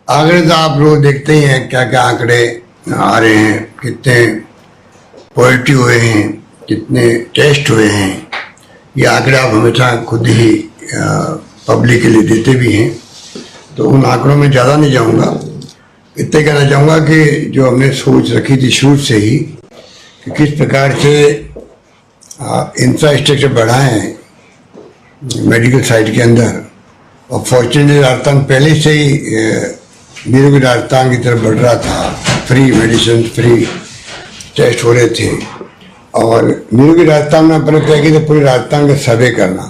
आंकड़े तो आप लोग देखते ही हैं, क्या क्या आंकड़े आ रहे हैं, कितने पॉजिटिव हुए हैं, कितने टेस्ट हुए हैं। ये आंकड़े आप हमेशा खुद ही पब्लिक के लिए देते भी हैं, तो उन आंकड़ों में ज़्यादा नहीं जाऊंगा। इतने कहना चाहूँगा कि जो हमने सोच रखी थी शुरू से ही कि किस प्रकार से इंफ्रास्ट्रक्चर बढ़ाएं मेडिकल साइड के अंदर, और फॉर्चुनेटली राजस्थान पहले से ही निरोगी राजस्थान की तरफ बढ़ रहा था। फ्री मेडिसिन, फ्री टेस्ट हो रहे थे, और निरोगी राजस्थान में अपने तय की तो पूरे राजस्थान का सर्वे करना।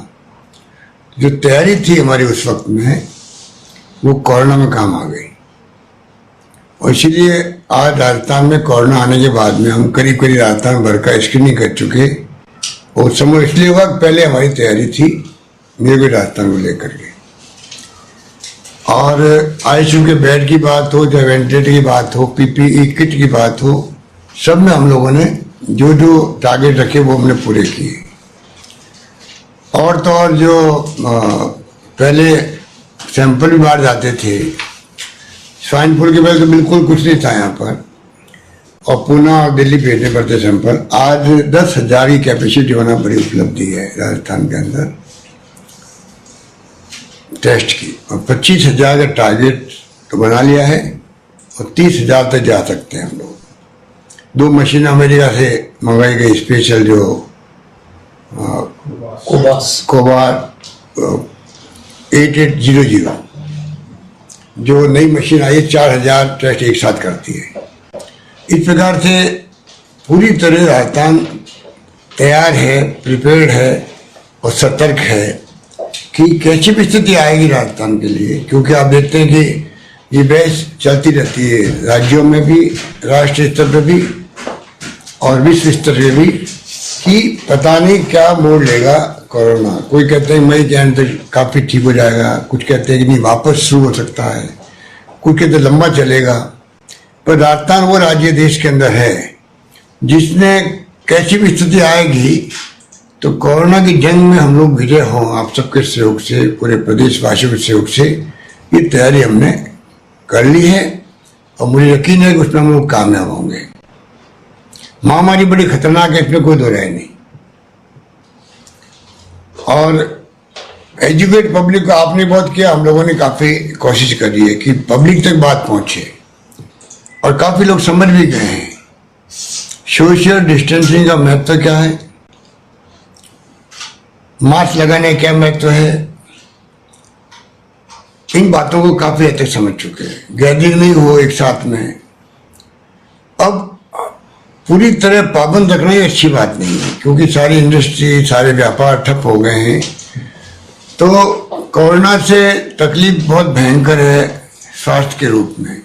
जो तैयारी थी हमारी उस वक्त में, वो कोरोना में काम आ गई, और इसीलिए आज राजस्थान में कोरोना आने के बाद में हम करीब करीब राजस्थान भर का स्क्रीनिंग कर चुके। और समय इसलिए हुआ पहले हमारी तैयारी थी निरोगी राजस्थान को लेकर के। और आईसीयू के बेड की बात हो, चाहे वेंटिलेटर की बात हो, पीपीई किट की बात हो, सब में हम लोगों ने जो जो टारगेट रखे वो हमने पूरे किए। और तो और जो पहले सैंपल भी बाहर जाते थे, स्वाइन फ्लू के पहले तो बिल्कुल कुछ नहीं था यहाँ पर, और पुणे और दिल्ली भेजने पड़ते सैंपल। आज 10,000 की कैपेसिटी होना बड़ी उपलब्धि है राजस्थान के अंदर टेस्ट की, और 25,000 का टारगेट तो बना लिया है, और 30,000 तक जा सकते हैं हम लोग। 2 मशीन अमेरिका से मंगाई गई स्पेशल, जो कोबास 8800 जो नई मशीन आई है, 4,000 टेस्ट एक साथ करती है। इस प्रकार से पूरी तरह राजस्थान तैयार है, प्रिपेयर्ड है और सतर्क है कि कैसी भी स्थिति आएगी राजस्थान के लिए। क्योंकि आप देखते हैं कि ये बहस चलती रहती है राज्यों में भी, राष्ट्रीय स्तर पर भी और विश्व स्तर पर भी, कि पता नहीं क्या मोड़ लेगा कोरोना। कोई कहते हैं मई के अंत तक काफ़ी ठीक हो जाएगा, कुछ कहते हैं कि नहीं वापस शुरू हो सकता है, कुछ कहते हैं लंबा चलेगा। पर राजस्थान वो राज्य देश के अंदर है जिसने कैसी भी स्थिति आएगी तो कोरोना की जंग में हम लोग विजय हों, आप सबके सहयोग से, पूरे प्रदेशवासियों के सहयोग से ये तैयारी हमने कर ली है, और मुझे यकीन है कि उसमें हम लोग कामयाब होंगे। महामारी बड़ी खतरनाक है, इसमें कोई दो राय नहीं। और एजुकेट पब्लिक को आपने बहुत किया, हम लोगों ने काफ़ी कोशिश करी है कि पब्लिक तक बात पहुंचे, और काफ़ी लोग समझ भी गए हैं सोशल डिस्टेंसिंग का महत्व क्या है, मास्क लगाने का क्या महत्व है। इन बातों को काफ़ी हद तक समझ चुके हैं। गैदरिंग नहीं हो एक साथ में, अब पूरी तरह पाबंद रखना ये अच्छी बात नहीं है, क्योंकि सारी इंडस्ट्री, सारे व्यापार ठप हो गए हैं। तो कोरोना से तकलीफ बहुत भयंकर है स्वास्थ्य के रूप में।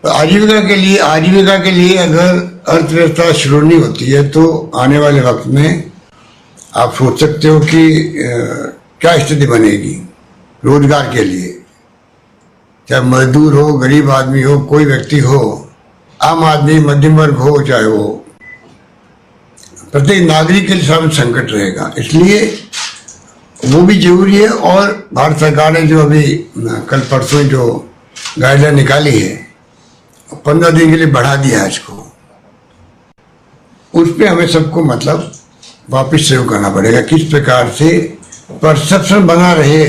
तो आजीविका के लिए अगर अर्थव्यवस्था शुरू नहीं होती है तो आने वाले वक्त में आप सोच सकते हो कि क्या स्थिति बनेगी रोजगार के लिए। चाहे मजदूर हो, गरीब आदमी हो, कोई व्यक्ति हो, आम आदमी, मध्यम वर्ग हो, चाहे वो, प्रत्येक नागरिक के लिए सामने संकट रहेगा। इसलिए वो भी जरूरी है। और भारत सरकार ने जो अभी कल परसों जो गाइडलाइन निकाली है, 15 दिन के लिए बढ़ा दिया है इसको, उस पर हमें सबको मतलब वापस शुरू करना पड़ेगा। किस प्रकार से परसेप्शन बना रहे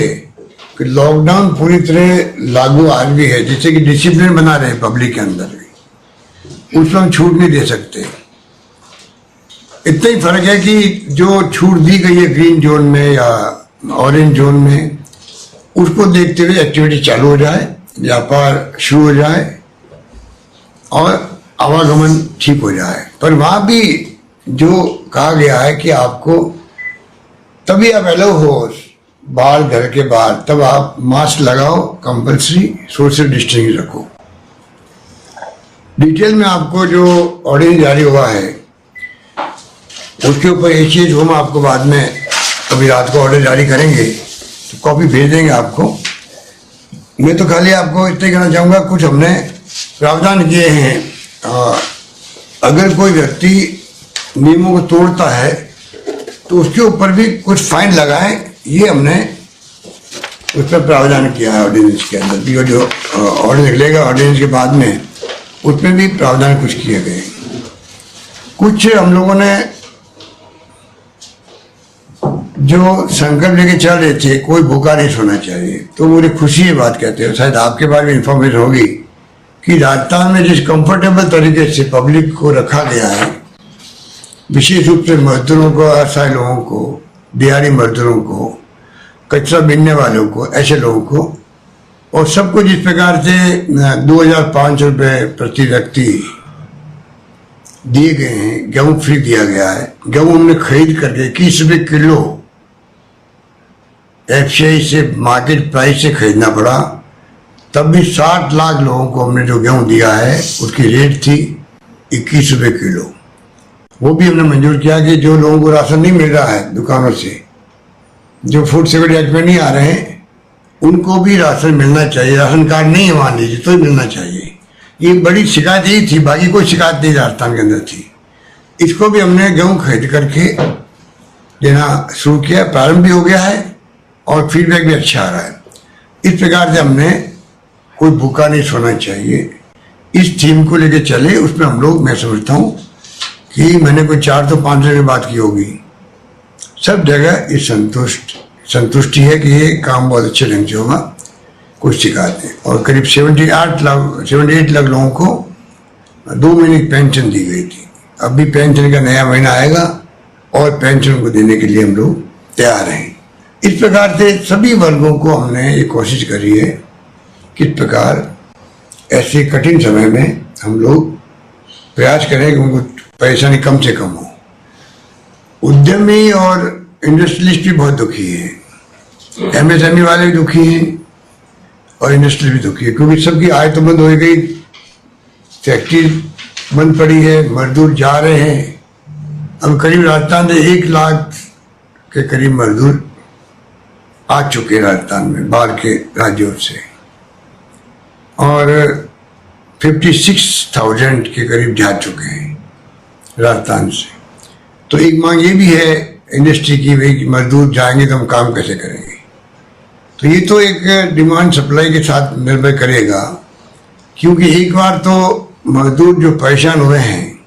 कि लॉकडाउन पूरी तरह लागू आज भी है, जिससे कि डिसिप्लिन बना रहे पब्लिक के अंदर भी, उसमें हम छूट नहीं दे सकते। इतना ही फर्क है कि जो छूट दी गई है ग्रीन जोन में या ऑरेंज जोन में, उसको देखते हुए एक्टिविटी चालू हो जाए, व्यापार शुरू हो जाए और आवागमन ठीक हो जाए। पर वहाँ भी जो कहा गया है कि आपको तभी आप अलाउ हो बाहर, घर के बाहर, तब आप मास्क लगाओ, कंपल्सरी सोशल डिस्टेंसिंग रखो। डिटेल में आपको जो ऑर्डर जारी हुआ है उसके ऊपर एक चीज हम आपको बाद में कभी रात को ऑर्डर जारी करेंगे तो कॉपी भेज देंगे आपको। मैं तो खाली आपको इतना कहना चाहूँगा, कुछ हमने प्रावधान किए हैं। अगर कोई व्यक्ति नियमों को तोड़ता है तो उसके ऊपर भी कुछ फाइन लगाए, ये हमने उस पर प्रावधान किया है ऑर्डिनेंस के अंदर भी, और जो ऑर्डर निकलेगा ऑर्डिनेंस के बाद में उसमें भी प्रावधान कुछ किए गए। कुछ हम लोगों ने जो संकल्प लेके चल रहे थे कोई भूखा नहीं सोना चाहिए, तो मुझे खुशी ये बात कहते हो, शायद आपके बारे में इंफॉर्मेशन होगी कि राजस्थान में जिस कंफर्टेबल तरीके से पब्लिक को रखा गया है, विशेष रूप से मजदूरों को, असहाय लोगों को, दिहाड़ी मजदूरों को, कचरा बीनने वालों को, ऐसे लोगों को, और सबको जिस प्रकार से 2500 रुपये प्रति व्यक्ति दिए गए हैं, गेहूँ फ्री दिया गया है। गेहूँ हमने खरीद करके 21 रुपये किलो FCI से मार्केट प्राइस से खरीदना पड़ा, तब भी 60 लाख लोगों को हमने जो गेहूँ दिया है उसकी रेट थी 21 रुपये किलो। वो भी हमने मंजूर किया कि जो लोगों को राशन नहीं मिल रहा है दुकानों से, जो फूड सिक्योरिटी एक्ट में नहीं आ रहे हैं, उनको भी राशन मिलना चाहिए। राशन कार्ड नहीं है मान लीजिए तो ही मिलना चाहिए। ये बड़ी शिकायत यही थी, बाकी कोई शिकायत नहीं राजस्थान के अंदर थी। इसको भी हमने गेहूँ खरीद करके देना शुरू किया, प्रारंभ भी हो गया है और फीडबैक भी अच्छा आ रहा है। इस प्रकार से हमने कोई भूखा नहीं सोना चाहिए, इस थीम को लेके चले। उसमें हम लोग, मैं समझता हूँ कि मैंने कोई 400-500 की बात की होगी, सब जगह इस संतुष्टि है कि ये काम बहुत अच्छे ढंग से होगा, कुछ शिकायत नहीं। और करीब 78 लाख लोगों को 2 महीने की पेंशन दी गई थी। अब भी पेंशन का नया महीना आएगा और पेंशन को देने के लिए हम लोग तैयार हैं। इस प्रकार से सभी वर्गों को हमने ये कोशिश करी है किस प्रकार ऐसे कठिन समय में हम लोग प्रयास करें कि उनको परेशानी कम से कम हो। उद्यमी और इंडस्ट्रियलिस्ट भी बहुत दुखी हैं, MSME वाले भी दुखी हैं और इंडस्ट्री भी दुखी है, क्योंकि सबकी आय तो बंद हो गई, फैक्ट्री बंद पड़ी है, मजदूर जा रहे हैं। अब करीब राजस्थान में 1 लाख के करीब मजदूर आ चुके हैं राजस्थान में बाहर के राज्यों से, और 56,000 के करीब जा चुके हैं राजस्थान से। तो एक मांग ये भी है इंडस्ट्री की, भाई मजदूर जाएंगे तो हम काम कैसे करेंगे। तो ये तो एक डिमांड सप्लाई के साथ निर्भर करेगा, क्योंकि एक बार तो मजदूर जो परेशान हुए हैं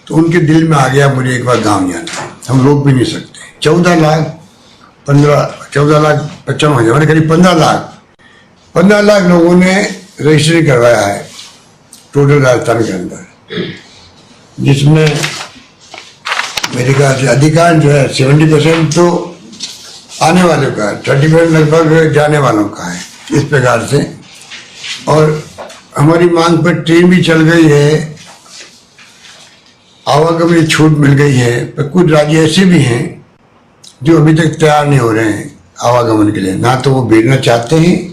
तो उनके दिल में आ गया मुझे एक बार गांव जाना है, हम रोक भी नहीं सकते। 14 लाख 55 हजार, करीब 15 लाख लोगों ने रजिस्ट्रेशन करवाया है टोटल राजस्थान के अंदर, जिसमें मेरे ख्याल से अधिकांश जो है 70% तो आने वालों का है, 30% लगभग जाने वालों का है। इस प्रकार से, और हमारी मांग पर ट्रेन भी चल गई है, आवागमन छूट मिल गई है, पर कुछ राज्य ऐसे भी हैं जो अभी तक तैयार नहीं हो रहे हैं आवागमन के लिए, ना तो वो भेजना चाहते हैं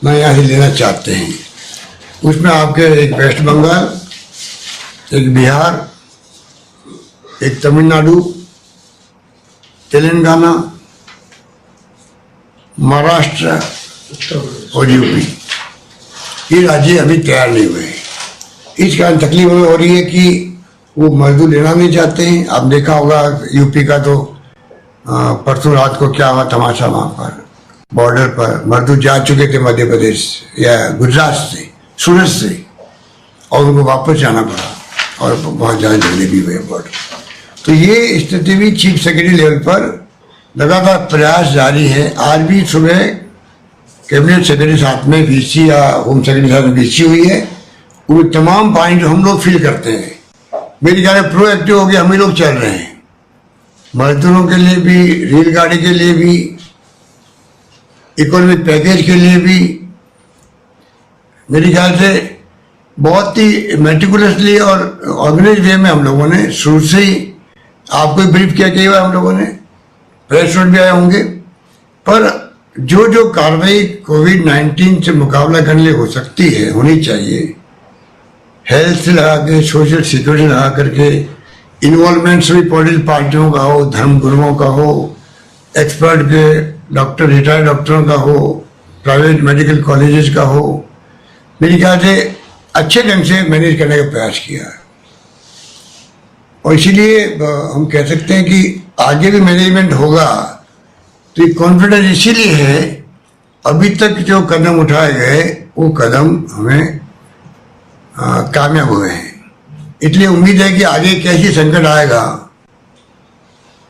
ना यहाँ से लेना चाहते हैं। उसमें आपके एक वेस्ट बंगाल, एक बिहार, एक तमिलनाडु, तेलंगाना, महाराष्ट्र और यूपी, ये राज्य अभी तैयार नहीं हुए हैं। इस कारण तकलीफ हमें हो रही है कि वो मजदूर लेना नहीं चाहते हैं। आप देखा होगा यूपी का तो परसों रात को क्या हुआ तमाशा, वहाँ पर बॉर्डर पर मजदूर जा चुके थे मध्य प्रदेश या गुजरात से, सूरत से, और उनको वापस जाना पड़ा और बहुत ज़्यादा झगड़े भी हुए बॉर्डर। तो ये स्थिति भी चीफ सेक्रेटरी लेवल पर लगातार प्रयास जारी है। आज भी सुबह कैबिनेट सेक्रेटरी साथ में VC या होम सेक्रेटरी साथ में VC हुई है, वो तमाम पॉइंट जो हम लोग फील करते हैं, मेरी ख्याल प्रोएक्टिव हो गया, हम ही लोग चल रहे हैं। मजदूरों के लिए भी, रेलगाड़ी के लिए भी, इकोनॉमिक पैकेज के लिए भी, मेरे ख्याल से बहुत ही मेटिकुलसली और ऑर्गेनाइज वे में हम लोगों ने शुरू से ही आपको ब्रीफ किया कई बार, हम लोगों ने प्रेस नोट भी आए होंगे, पर जो जो कार्रवाई कोविड-19 से मुकाबला करने लिए हो सकती है, होनी चाहिए, हेल्थ से लगा के, सोशल सिक्योरिटी लगा करके, इन्वॉल्वमेंट सभी पॉलिटिकल पार्टियों का हो, धर्म गुरुओं का हो, एक्सपर्ट के डॉक्टर, रिटायर्ड डॉक्टरों का हो, प्राइवेट मेडिकल कॉलेजेस का हो, मेरे ख्याल से अच्छे ढंग से मैनेज करने का प्रयास किया है। और इसीलिए हम कह सकते हैं कि आगे भी मैनेजमेंट होगा। तो ये कॉन्फिडेंस इसीलिए है अभी तक जो कदम उठाए गए वो कदम हमें कामयाब हुए हैं। इसलिए उम्मीद है कि आगे कैसी संकट आएगा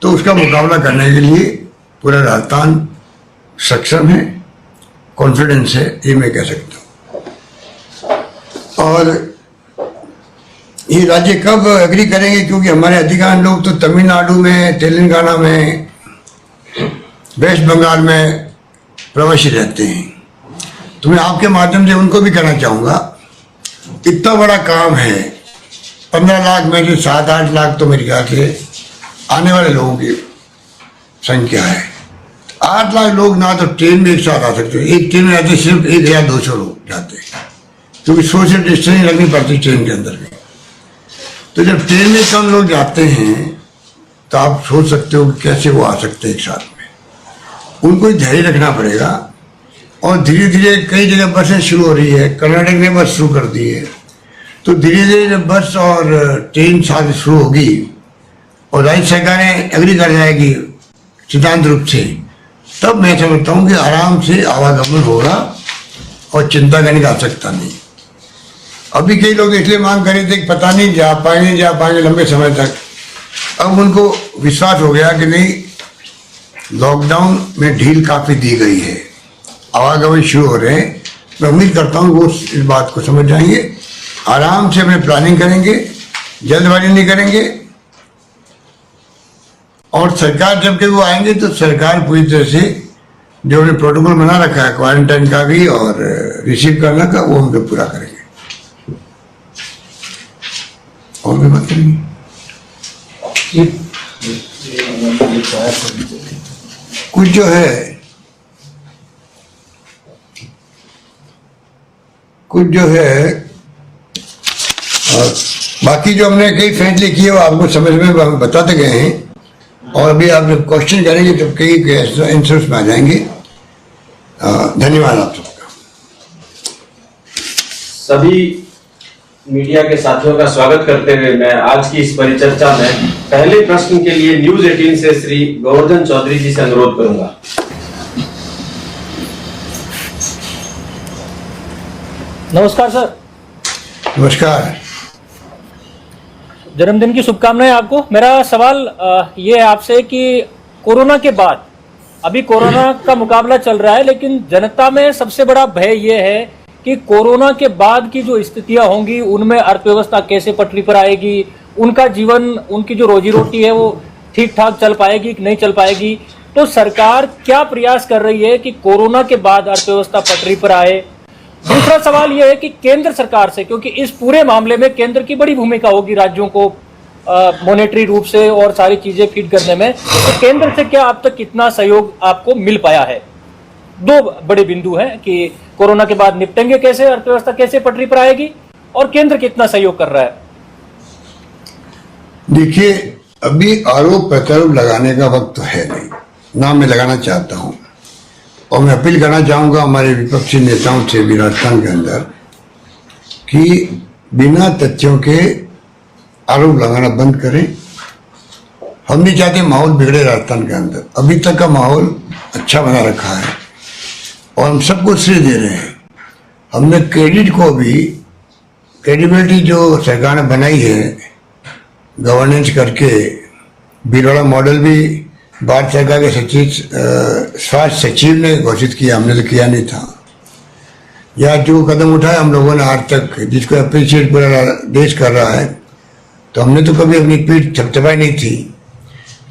तो उसका मुकाबला करने के लिए पूरा राजस्थान सक्षम है, कॉन्फिडेंस है, ये मैं कह सकता हूँ। और ये राज्य कब एग्री करेंगे, क्योंकि हमारे अधिकांश लोग तो तमिलनाडु में, तेलंगाना में, वेस्ट बंगाल में प्रवासी रहते हैं। तो मैं आपके माध्यम से उनको भी कहना चाहूँगा, इतना बड़ा काम है, 15 लाख में से 7-8 लाख तो मेरे ख्याल से आने वाले लोगों की संख्या है। 8 लाख लोग ना तो ट्रेन में एक साथ आ सकते हैं, एक ट्रेन में आते सिर्फ 1,200 लोग जाते हैं, क्योंकि सोशल डिस्टेंसिंग रखनी पड़ती है ट्रेन के अंदर भी। तो जब ट्रेन में कम लोग जाते हैं तो आप सोच सकते हो कि कैसे वो आ सकते हैं एक साथ में। उनको धैर्य रखना पड़ेगा। और धीरे धीरे कई जगह बसें शुरू हो रही है, कर्नाटक ने बस शुरू कर दी है। तो धीरे धीरे जब बस और ट्रेन साथ शुरू होगी और राज्य सरकारें एग्री कर जाएगी सिद्धांत रूप से, तब मैं समझता हूँ कि आराम से आवागमन होगा और चिंता करने की आवश्यकता नहीं। अभी कई लोग इसलिए मांग कर रहे थे कि पता नहीं जा पाएंगे लंबे समय तक। अब उनको विश्वास हो गया कि नहीं, लॉकडाउन में ढील काफी दी गई है, आवागमन शुरू हो रहे हैं। मैं उम्मीद करता हूँ वो इस बात को समझ जाएंगे, आराम से अपने प्लानिंग करेंगे, जल्दबाजी नहीं करेंगे। और सरकार जब के वो आएंगे तो सरकार पूरी तरह से जो उन्हें प्रोटोकॉल बना रखा है क्वारंटाइन का भी और रिसीव करने का, वो हम लोग पूरा करेंगे। और भी बात करेंगे। कुछ जो है और बाकी जो हमने कई फैसले किए वो आपको समझ में हम बताते गए हैं। और अभी आप जब क्वेश्चन करेंगे तो कई आंसर्स में आ जाएंगे। धन्यवाद आप सबका। सभी मीडिया के साथियों का स्वागत करते हुए मैं आज की इस परिचर्चा में पहले प्रश्न के लिए न्यूज 18 से श्री गोवर्धन चौधरी जी से अनुरोध करूंगा। नमस्कार सर। नमस्कार। जन्मदिन की शुभकामनाएं आपको। मेरा सवाल ये है आपसे कि कोरोना के बाद, अभी कोरोना का मुकाबला चल रहा है, लेकिन जनता में सबसे बड़ा भय ये है कि कोरोना के बाद की जो स्थितियां होंगी उनमें अर्थव्यवस्था कैसे पटरी पर आएगी, उनका जीवन, उनकी जो रोजी रोटी है वो ठीक ठाक चल पाएगी कि नहीं चल पाएगी। तो सरकार क्या प्रयास कर रही है कि कोरोना के बाद अर्थव्यवस्था पटरी पर आए। दूसरा सवाल यह है कि केंद्र सरकार से, क्योंकि इस पूरे मामले में केंद्र की बड़ी भूमिका होगी राज्यों को मॉनेटरी रूप से और सारी चीजें फीड करने में, तो केंद्र से क्या अब तक कितना सहयोग आपको मिल पाया है। दो बड़े बिंदु हैं कि कोरोना के बाद निपटेंगे कैसे, अर्थव्यवस्था कैसे पटरी पर आएगी, और केंद्र कितना सहयोग कर रहा है। देखिए, अभी आरोप प्रत्यारोप लगाने का वक्त तो है नहीं, ना मैं लगाना चाहता हूं। और मैं अपील करना चाहूंगा हमारे विपक्षी नेताओं से भी राजस्थान के अंदर कि बिना तथ्यों के आरोप लगाना बंद करें। हम नहीं चाहते माहौल बिगड़े राजस्थान के अंदर। अभी तक का माहौल अच्छा बना रखा है और हम सबको श्रेय दे रहे हैं। हमने क्रेडिट को भी, क्रेडिबिलिटी जो सरकार ने बनाई है गवर्नेंस करके, बिरौड़ा मॉडल भी भारत सरकार के स्वास्थ्य सचिव ने घोषित किया, हमने तो किया नहीं था। या जो कदम उठाए हम लोगों ने आज तक, जिसको अप्रिशिएट पूरा देश कर रहा है, तो हमने तो कभी अपनी पीठ थपथपाई नहीं थी।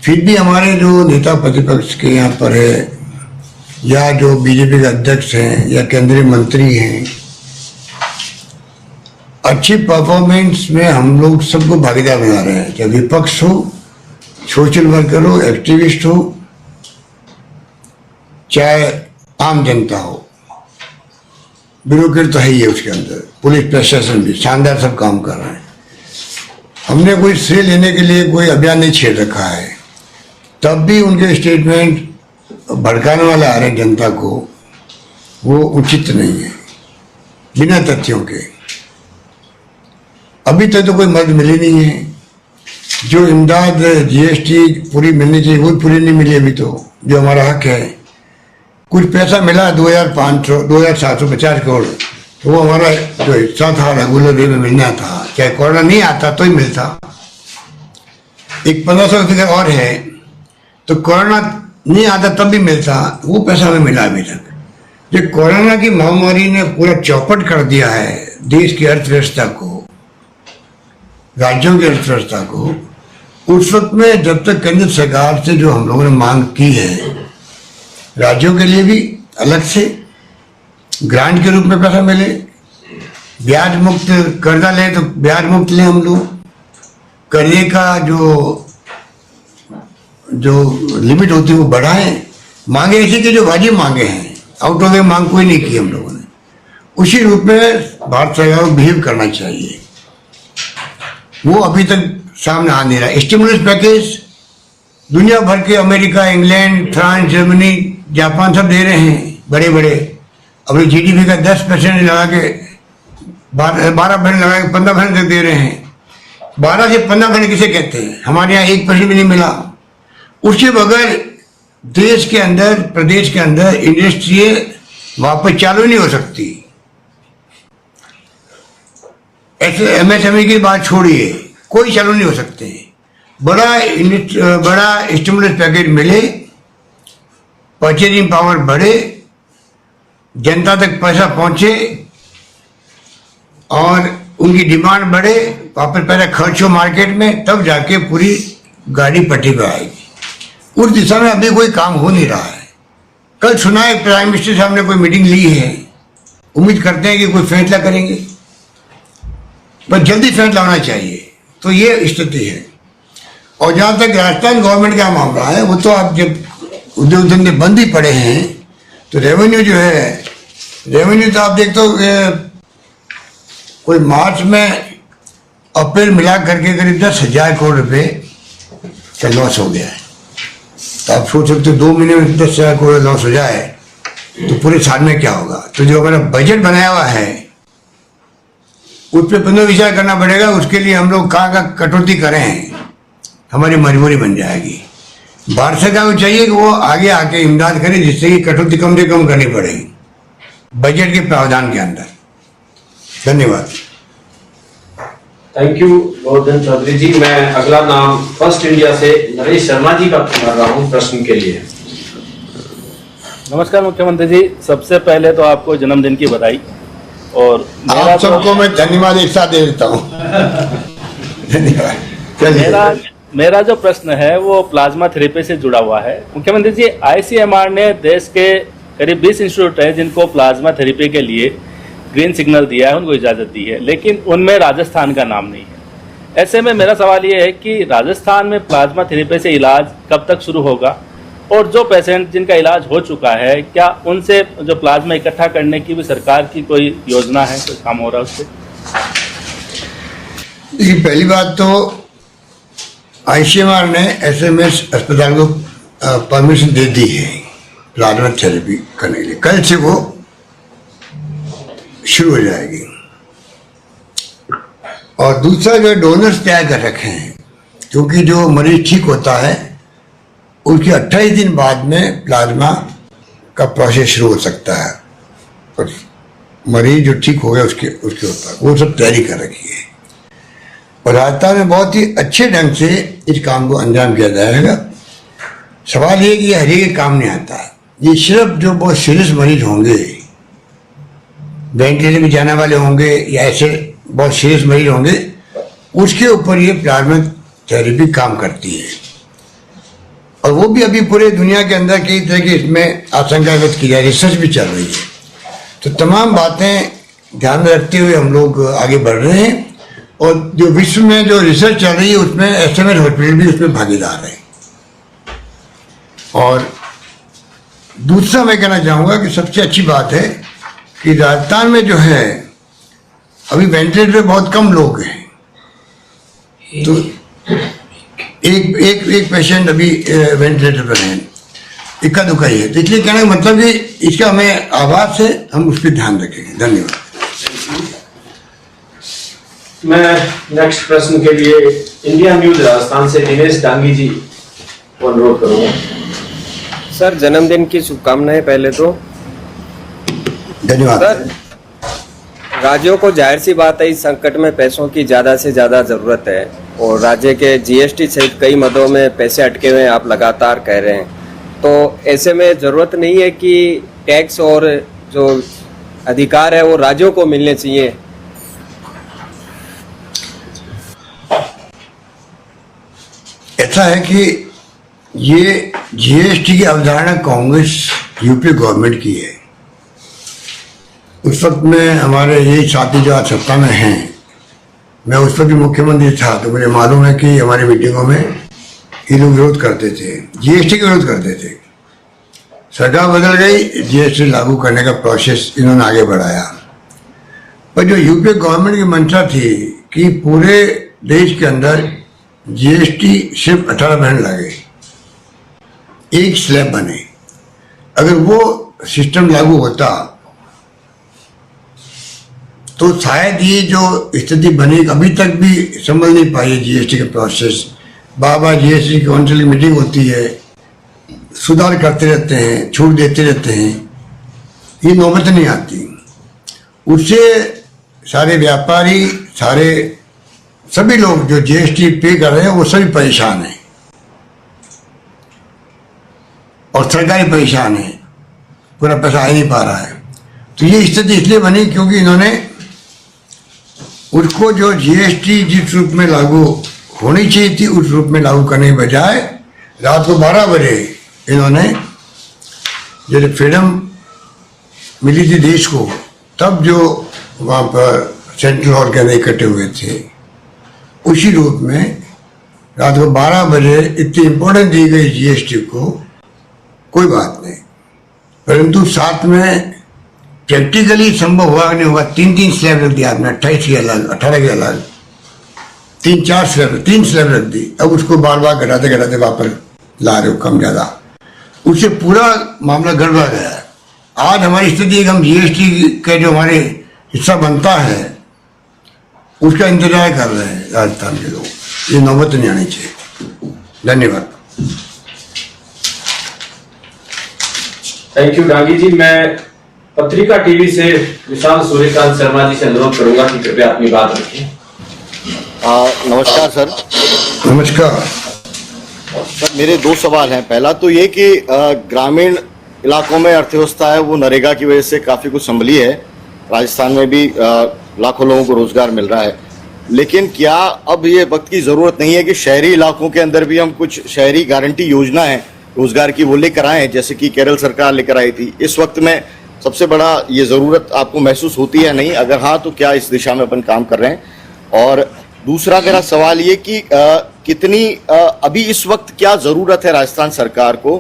फिर भी हमारे जो नेता प्रतिपक्ष के यहाँ पर है, या जो बीजेपी के अध्यक्ष हैं या केंद्रीय मंत्री हैं, अच्छी परफॉर्मेंस में हम लोग सबको भागीदार बना रहे हैं। चाहे विपक्ष हो, सोशल वर्कर हो, एक्टिविस्ट हो, चाहे आम जनता हो, ब्यूरोक्रेट तो है ही है उसके अंदर, पुलिस प्रशासन भी शानदार सब काम कर रहे हैं। हमने कोई श्रेय लेने के लिए कोई अभियान नहीं छेड़ रखा है, तब भी उनके स्टेटमेंट भड़काने वाले आ रहे हैं जनता को, वो उचित नहीं है बिना तथ्यों के। अभी तक तो कोई मदद मिली नहीं है। जो इमदाद जीएसटी पूरी मिलनी चाहिए वो पूरी नहीं मिली अभी तो, जो हमारा हक है। कुछ पैसा मिला 2,750 करोड़, तो वो हमारा जो हिस्सा था रेगुलर वे में मिलना था, चाहे कोरोना नहीं आता तो ही मिलता। एक 1,500 फिगर और है, तो कोरोना नहीं आता तब भी मिलता, वो पैसा हमें मिला अभी तक। जो कोरोना की महामारी ने पूरा चौपट कर दिया है देश की अर्थव्यवस्था को, राज्यों की अर्थव्यवस्था को, उस वक्त में जब तक केंद्र सरकार से जो हम लोगों ने मांग की है, राज्यों के लिए भी अलग से ग्रांट के रूप में पैसा मिले, ब्याज मुक्त कर्जा ले तो ब्याज मुक्त ले, हम लोग कर्जे का जो लिमिट होती है वो बढ़ाएं, मांगे ऐसी कि जो वाजिब मांगे हैं, आउट ऑफ द मांग कोई नहीं की हम लोगों ने। उसी रूप में भारत सरकार को बिहेव करना चाहिए, वो अभी तक सामने आ नहीं रहा। स्टिमुलस पैकेज दुनिया भर के America, England, France, Germany, Japan सब दे रहे हैं, बड़े बड़े अपनी जीडीपी का 10% लगा के 12% लगा के 15% तक दे रहे हैं। 12 से 15% किसे कहते हैं? हमारे यहाँ 1% भी नहीं मिला। उसके बगैर देश के अंदर, प्रदेश के अंदर इंडस्ट्री वापस चालू नहीं हो सकती। ऐसे एमएसएमई की बात छोड़िए, कोई चालू नहीं हो सकते। बड़ा स्टिमुलस पैकेज मिले, परचेजिंग पावर बढ़े, जनता तक पैसा पहुंचे और उनकी डिमांड बढ़े, वापस पैसा खर्च हो मार्केट में, तब जाके पूरी गाड़ी पटरी पर आएगी। उस दिशा में अभी कोई काम हो नहीं रहा है। कल सुना है प्राइम मिनिस्टर साहब ने कोई मीटिंग ली है, उम्मीद करते हैं कि कोई फैसला करेंगे, पर जल्दी फैसला होना चाहिए। तो ये स्थिति है। और जहाँ तक राजस्थान गवर्नमेंट का मामला है, वो तो आप जब उद्योग धंधे बंद ही पड़े हैं, तो रेवेन्यू जो है, रेवेन्यू तो आप देखते हो कोई मार्च में अप्रैल मिला करके करीब 10,000 करोड़ रुपए का लॉस हो गया है। तो आप सोच सकते हो 2 महीने में 10,000 करोड़ लॉस हो जाए तो पूरे साल में क्या होगा। तो जो हमारा बजट बनाया हुआ है उस पर पुनर्विचार करना पड़ेगा। उसके लिए हम लोग कहाँ कटौती करें, हमारी मजबूरी बन जाएगी। भारत सरकार को चाहिए कि वो आगे आके इमदाद करे, जिससे कि कटौती कम से कम करनी पड़ेगी बजट के प्रावधान के अंदर। धन्यवाद। थैंक यू गोवर्धन चौधरी जी। मैं अगला नाम फर्स्ट इंडिया से नरेश शर्मा जी का कर रहा हूँ प्रश्न के लिए। नमस्कार मुख्यमंत्री जी, सबसे पहले तो आपको जन्मदिन की बधाई। और आप सबको मैं धन्यवाद एक साथ दे देता हूँ। धन्यवाद। मेरा जो प्रश्न है वो प्लाज्मा थेरेपी से जुड़ा हुआ है। मुख्यमंत्री जी, आईसीएमआर ने देश के करीब 20 इंस्टीट्यूट है जिनको प्लाज्मा थेरेपी के लिए ग्रीन सिग्नल दिया है, उनको इजाज़त दी है, लेकिन उनमें राजस्थान का नाम नहीं है। ऐसे में मेरा सवाल ये है कि राजस्थान में प्लाज्मा थेरेपी से इलाज कब तक शुरू होगा, और जो पेशेंट जिनका इलाज हो चुका है, क्या उनसे जो प्लाज्मा इकट्ठा करने की भी सरकार की कोई योजना है, कोई काम हो रहा है उससे? देखिए, पहली बात तो आईसीएमआर ने एसएमएस अस्पताल को परमिशन दे दी है प्लाज्मा थेरेपी करने के लिए। कल से वो शुरू हो जाएगी। और दूसरा जो डोनर्स तैयार कर रखे हैं, क्योंकि जो मरीज ठीक होता है उसके 28 दिन बाद में प्लाज्मा का प्रोसेस शुरू हो सकता है। और मरीज जो ठीक हो गया उसके ऊपर वो सब तैयारी कर रखी है। और राजस्थान में बहुत ही अच्छे ढंग से इस काम को अंजाम किया जाएगा। सवाल ये कि हर एक काम नहीं आता है, ये सिर्फ जो बहुत सीरियस मरीज होंगे, वेंटिलेटर में जाने वाले होंगे या ऐसे बहुत सीरियस मरीज होंगे, उसके ऊपर ये प्लाज्मा थेरेपी काम करती है। और वो भी अभी पूरे दुनिया के अंदर कई तरह की इसमें आशंका व्यक्त की जाए, रिसर्च भी चल रही है। तो तमाम बातें ध्यान में रखते हुए हम लोग आगे बढ़ रहे हैं। और जो विश्व में जो रिसर्च चल रही है उसमें एसएमएस हॉस्पिटल भी उसमें भागीदार है। और दूसरा मैं कहना चाहूँगा कि सबसे अच्छी बात है कि राजस्थान में जो है अभी वेंटिलेटर पे बहुत कम लोग हैं। तो एक पेशेंट अभी वेंटिलेटर पर है, इक्का दुक्का ही है। तो इसलिए कहने का मतलब कि इसका हमें आवाज से हम उस पर ध्यान रखेंगे। धन्यवाद। मैं नेक्स्ट प्रश्न के लिए इंडिया न्यूज राजस्थान से दिनेश डांगी जी को अनुरोध करूंगा। सर जन्मदिन की शुभकामनाएं पहले तो। धन्यवाद। सर राज्यों को जाहिर सी बात है इस संकट में पैसों की ज़्यादा से ज़्यादा ज़रूरत है और राज्य के जीएसटी सहित कई मदों में पैसे अटके हुए हैं, आप लगातार कह रहे हैं। तो ऐसे में ज़रूरत नहीं है कि टैक्स और जो अधिकार है वो राज्यों को मिलने चाहिए। ऐसा है कि ये जीएसटी की अवधारणा कांग्रेस यूपी गवर्नमेंट की है। उस वक्त में हमारे यही साथी जो आज सत्ता में हैं, मैं उस वक्त भी मुख्यमंत्री था, तो मुझे मालूम है कि हमारी मीटिंगों में ये लोग विरोध करते थे, जीएसटी का विरोध करते थे। सरकार बदल गई, जीएसटी लागू करने का प्रोसेस इन्होंने आगे बढ़ाया। पर जो यूपी गवर्नमेंट की मंशा थी कि पूरे देश के अंदर जीएसटी सिर्फ 18% लगे, एक स्लैब बने, अगर वो सिस्टम लागू होता तो शायद ये जो स्थिति बनी, अभी तक भी संभल नहीं पाई है जीएसटी का प्रोसेस। बार जीएसटी काउंसिल की मीटिंग होती है, सुधार करते रहते हैं, छूट देते रहते हैं, ये नौबत नहीं आती। उससे सारे व्यापारी, सारे सभी लोग जो जीएसटी पे कर रहे हैं वो सभी परेशान हैं और सरकारी परेशान है, पूरा पैसा आ ही नहीं पा रहा है। तो ये स्थिति इसलिए बनी क्योंकि इन्होंने उसको जो जीएसटी जिस रूप में लागू होनी चाहिए थी उस रूप में लागू करने के बजाय रात को 12 बजे इन्होंने, जब फ्रीडम मिली थी देश को, तब जो वहाँ पर सेंट्रल हॉल के अंदर इकट्ठे हुए थे, उसी रूप में रात को 12 बजे इतनी इम्पोर्टेंस दी गई जीएसटी को, कोई बात नहीं। परंतु साथ में प्रैक्टिकली संभव हुआ नहीं होगा। 3 स्लैब रख दिया आपने, 28 के अलग, 18 के अलग, 3 स्लैब रख दी। अब उसको बार बार घटाते घटाते वापस ला रहे हो कम ज़्यादा, उससे पूरा मामला गड़बड़ा गया है। आज हमारी स्थिति है कि हम जीएसटी का जो हमारे हिस्सा बनता है उसका इंतजार कर रहे हैं राजस्थान के लोग। ये नौबत नहीं आनी चाहिए। धन्यवाद। थैंक यू डांगी जी। मैं पत्रिका टीवी से विशाल सूर्यकांत शर्मा जी से अनुरोध करूंगा कि कृपया अपनी बात रखें। नमस्कार सर। नमस्कार सर, मेरे 2 सवाल हैं। पहला तो ये कि ग्रामीण इलाकों में अर्थव्यवस्था है वो नरेगा की वजह से काफ़ी कुछ संभली है। राजस्थान में भी लाखों लोगों को रोजगार मिल रहा है, लेकिन क्या अब ये वक्त की ज़रूरत नहीं है कि शहरी इलाकों के अंदर भी हम कुछ शहरी गारंटी योजना है रोजगार की वो लेकर आए, जैसे कि केरल सरकार लेकर आई थी। इस वक्त में सबसे बड़ा ये ज़रूरत आपको महसूस होती है नहीं? अगर हाँ तो क्या इस दिशा में अपन काम कर रहे हैं? और दूसरा मेरा सवाल ये कि कितनी अभी इस वक्त क्या ज़रूरत है राजस्थान सरकार को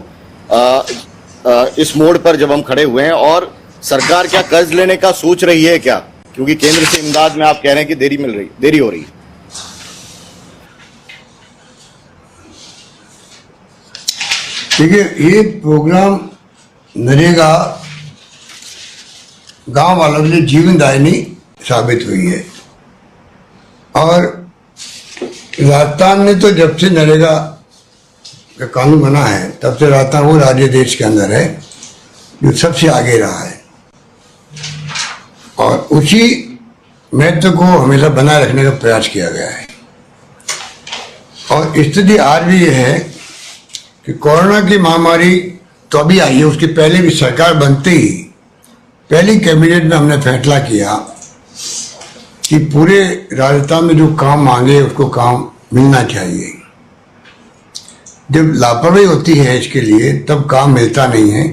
इस मोड़ पर जब हम खड़े हुए हैं, और सरकार क्या कर्ज लेने का सोच रही है क्या? क्योंकि केंद्र से इमदाद में आप कह रहे हैं कि देरी हो रही है। देखिए, ये प्रोग्राम नरेगा गांव वालों के लिए जीवनदायिनी साबित हुई है। और राजस्थान में तो जब से नरेगा का कानून बना है तब से राजस्थान वो राज्य देश के अंदर है जो सबसे आगे रहा है, और उसी महत्व को हमेशा बनाए रखने का प्रयास किया गया है। और स्थिति आज भी ये है कि कोरोना की महामारी तो अभी आई है, उसके पहले भी सरकार बनते ही पहली कैबिनेट में हमने फैसला किया कि पूरे राजस्थान में जो काम मांगे उसको काम मिलना चाहिए। जब लापरवाही होती है इसके लिए तब काम मिलता नहीं है,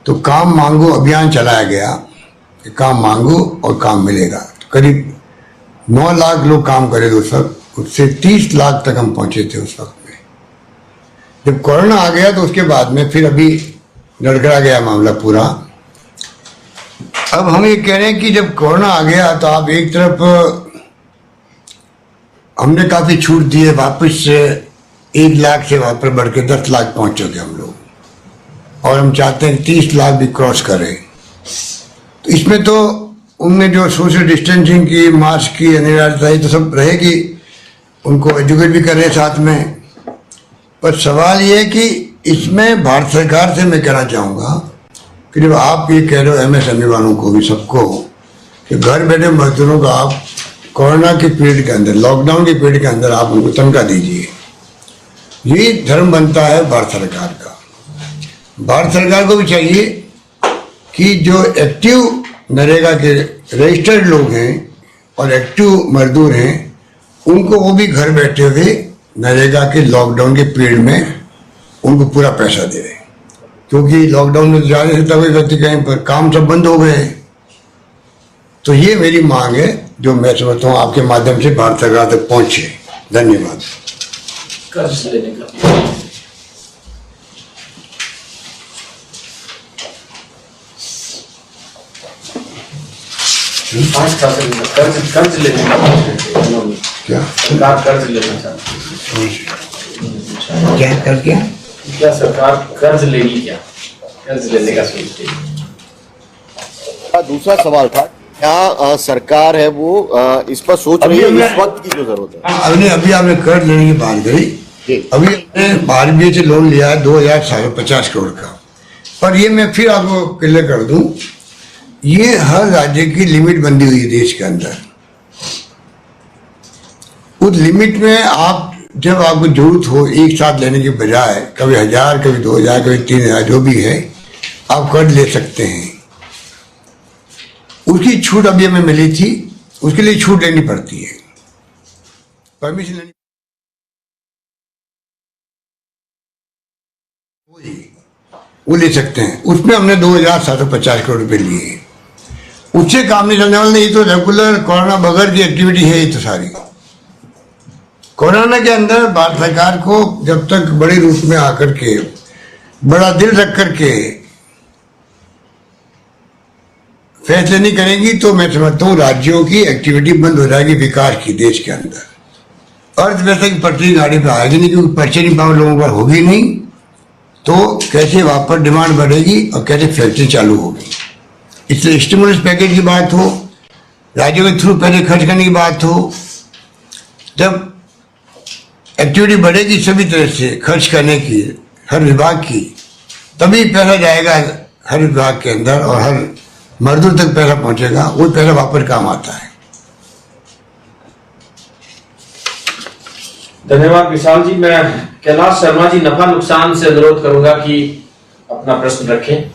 तो काम मांगो अभियान चलाया गया कि काम मांगो और काम मिलेगा। तो करीब 9 लाख लोग काम करे थे उस वक्त, उससे 30 लाख तक हम पहुंचे थे उस वक्त में। जब कोरोना आ गया तो उसके बाद में फिर अभी लड़खड़ा गया मामला पूरा। अब हम ये कह रहे हैं कि जब कोरोना आ गया तो आप एक तरफ हमने काफ़ी छूट दी है, वापस 1 लाख से वहाँ पर बढ़ के 10 लाख पहुँच चुके हम लोग, और हम चाहते हैं 30 लाख भी क्रॉस करें। तो इसमें तो उनमें जो सोशल डिस्टेंसिंग की, मास्क की अनिवार्यता है तो सब रहेगी, उनको एजुकेट भी कर रहे हैं साथ में। पर सवाल ये है कि इसमें भारत सरकार से मैं कहना चाहूँगा कि जब आप ये कह रहे हो MSME वालों को भी सबको कि घर बैठे मजदूरों का आप कोरोना के पीरियड के अंदर, लॉकडाउन के पीरियड के अंदर आप उनको तनख्वाह दीजिए, ये धर्म बनता है भारत सरकार का। भारत सरकार को भी चाहिए कि जो एक्टिव नरेगा के रजिस्टर्ड लोग हैं और एक्टिव मजदूर हैं उनको वो भी घर बैठे हुए नरेगा के लॉकडाउन के पीरियड में उनको पूरा पैसा दे, क्योंकि लॉकडाउन में जाने से तभी व्यक्ति कहीं पर काम सब बंद हो गए। तो ये मेरी मांग है जो मैं समझता हूँ आपके माध्यम से भारत सरकार तक पहुंचे। धन्यवाद। कर्ज लेने का कर्ज लेने का क्या सरकार कर्ज लेना चाहती है। क्या कर क्या क्या सरकार कर्ज लेगी? क्या कर्ज लेने का सोचती है? दूसरा सवाल था, क्या सरकार है वो इस पर सोच रही है इस वक्त की जो जरूरत है? अभी आपने कर्ज लेने की बात करी, अभी हमने RBI से लोन लिया है 2750 करोड़ का। पर ये मैं फिर आपको क्लियर कर दूं, ये हर राज्य की लिमिट बंदी हुई है देश के अंदर। उस लिमिट में आप जब आपको जरूरत हो एक साथ लेने के बजाय कभी 1000, कभी 2000, कभी 3000 जो भी है आप कर्ज ले सकते हैं। उसकी छूट अभी हमें मिली थी, उसके लिए छूट लेनी पड़ती है, परमिशन लेनी, वो ले सकते हैं। उसमें हमने 2750 करोड़ रुपए लिए, उससे काम नहीं चलने वाला। नहीं तो रेगुलर कोरोना बगैर की एक्टिविटी है ये तो सारी। कोरोना के अंदर भारत सरकार को जब तक बड़े रूप में आकर के बड़ा दिल रख करके फैसले नहीं करेंगी तो मैं समझता हूँ राज्यों की एक्टिविटी बंद हो जाएगी विकास की देश के अंदर। अर्थव्यवस्था की पटरी गाड़ी पे आएगी नहीं, क्योंकि परचेजिंग पावर लोगों पर होगी नहीं, तो कैसे वापस डिमांड बढ़ेगी और कैसे फैक्ट्री चालू होगी। इसलिए स्टिमुलस पैकेज की बात हो, राज्यों के थ्रू पैसे खर्च करने की बात हो, जब एक्टिविटी बढ़ेगी सभी तरह से खर्च करने की हर विभाग की, तभी पैसा जाएगा हर विभाग के अंदर और हर मजदूर तक पैसा पहुंचेगा, वो पैसा वापस काम आता है। धन्यवाद विशाल जी। मैं कैलाश शर्मा जी नफा नुकसान से अनुरोध करूंगा कि अपना प्रश्न रखें।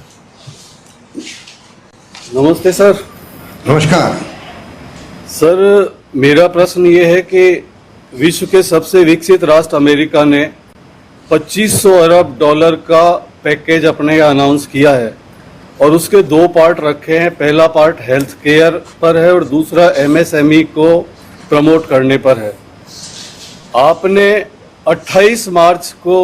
नमस्ते सर। नमस्कार सर, मेरा प्रश्न ये है कि विश्व के सबसे विकसित राष्ट्र अमेरिका ने 2500 अरब डॉलर का पैकेज अपने यहाँ अनाउंस किया है और उसके दो पार्ट रखे हैं। पहला पार्ट हेल्थ केयर पर है और दूसरा MSME को प्रमोट करने पर है। आपने 28 मार्च को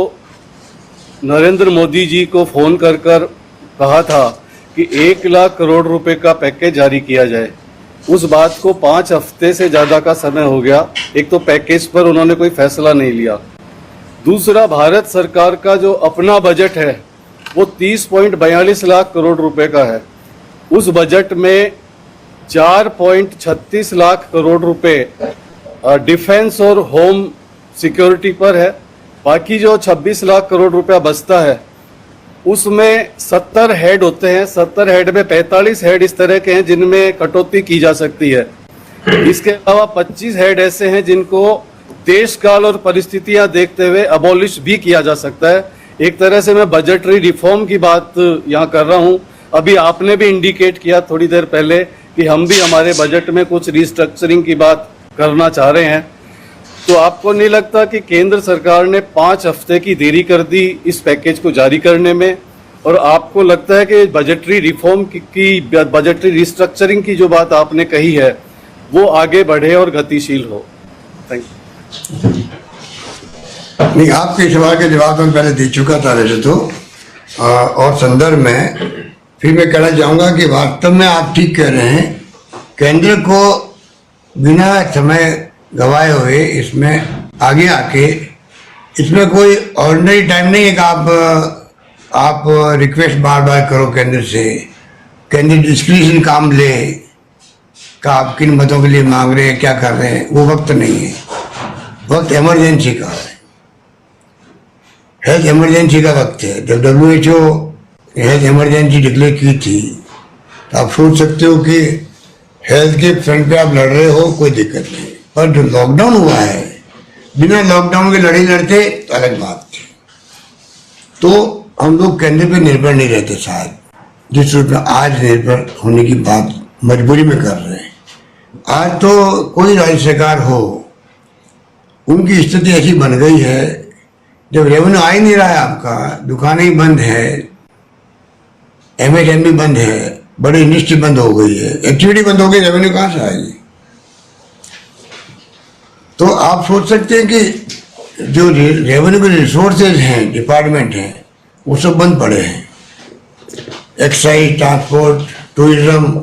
नरेंद्र मोदी जी को फोन कर कहा था कि 1 लाख करोड़ रुपए का पैकेज जारी किया जाए। उस बात को 5 हफ्ते से ज़्यादा का समय हो गया। एक तो पैकेज पर उन्होंने कोई फैसला नहीं लिया, दूसरा भारत सरकार का जो अपना बजट है वो 30.42 लाख करोड़ रुपए का है। उस बजट में 4.36 लाख करोड़ रुपए डिफेंस और होम सिक्योरिटी पर है। बाकी जो 26 लाख करोड़ रुपया बचता है उसमें 70 हेड होते हैं। 70 हेड में 45 हेड इस तरह के हैं जिनमें कटौती की जा सकती है। इसके अलावा 25 हेड ऐसे हैं जिनको देश काल और परिस्थितियां देखते हुए अबॉलिश भी किया जा सकता है। एक तरह से मैं बजटरी रिफॉर्म की बात यहाँ कर रहा हूँ। अभी आपने भी इंडिकेट किया थोड़ी देर पहले कि हम भी हमारे बजट में कुछ रिस्ट्रक्चरिंग की बात करना चाह रहे हैं। तो आपको नहीं लगता कि केंद्र सरकार ने 5 हफ्ते की देरी कर दी इस पैकेज को जारी करने में? और आपको लगता है कि बजटरी रिफॉर्म की बजटरी रिस्ट्रक्चरिंग की जो बात आपने कही है वो आगे बढ़े और गतिशील हो? Thank you. नहीं, आपके सवाल के जवाब मैं पहले दे चुका था वैसे तो, और संदर्भ में फिर मैं कहना चाहूँगा कि वास्तव में आप ठीक कह रहे हैं। केंद्र को बिना समय गवाए हुए इसमें आगे आके, इसमें कोई ऑर्डिनरी टाइम नहीं है कि आप रिक्वेस्ट बार बार करो केंद्र से, केंद्र डिस्क्रिप्शन काम ले का आप किन मदों के लिए मांग रहे हैं, क्या कर रहे हैं, वो वक्त नहीं है। वक्त इमरजेंसी का है। हेल्थ इमरजेंसी का वक्त है। जब WHO हेल्थ इमरजेंसी डिक्लेयर की थी तो आप सोच सकते हो कि हेल्थ के फ्रंट पे आप लड़ रहे हो, कोई दिक्कत नहीं। पर जो लॉकडाउन हुआ है, बिना लॉकडाउन के लड़ाई लड़ते तो अलग बात थी। तो हम लोग केंद्र पे निर्भर नहीं रहते शायद, जिस रूप में आज निर्भर होने की बात मजबूरी में कर रहे हैं। आज तो कोई राज्य सरकार हो, उनकी स्थिति ऐसी बन गई है, जब रेवेन्यू आ ही नहीं रहा है, आपका दुकानें ही बंद है, MSME बंद है, बड़ी इंडस्ट्री बंद हो गई है, एक्टिविटी बंद हो गई, रेवेन्यू कहाँ से आएगी? तो आप सोच सकते हैं कि जो रेवेन्यू के रिसोर्सेज हैं, डिपार्टमेंट हैं, वो सब बंद पड़े हैं। एक्साइज, ट्रांसपोर्ट, टूरिज्म,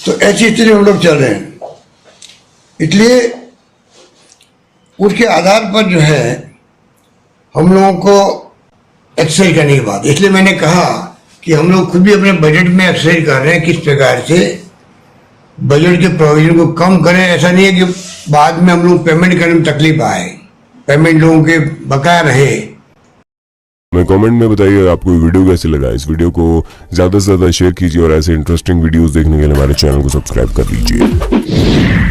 तो ऐसी स्थिति में हम लोग चल रहे हैं। इसलिए उसके आधार पर जो है हम लोगों को एक्सरसाइज करने की बात, इसलिए मैंने कहा कि हम लोग खुद भी अपने बजट में एक्सरसाइज कर रहे हैं किस प्रकार से बजट के प्रोविजन को कम करें। ऐसा नहीं है कि बाद में हम लोग पेमेंट करने में तकलीफ आए, पेमेंट लोगों के बकाया रहे। मैं कमेंट में बताइए आपको वीडियो कैसे लगा। इस वीडियो को ज़्यादा से ज़्यादा शेयर कीजिए और ऐसे इंटरेस्टिंग वीडियोस देखने के लिए हमारे चैनल को सब्सक्राइब कर लीजिए।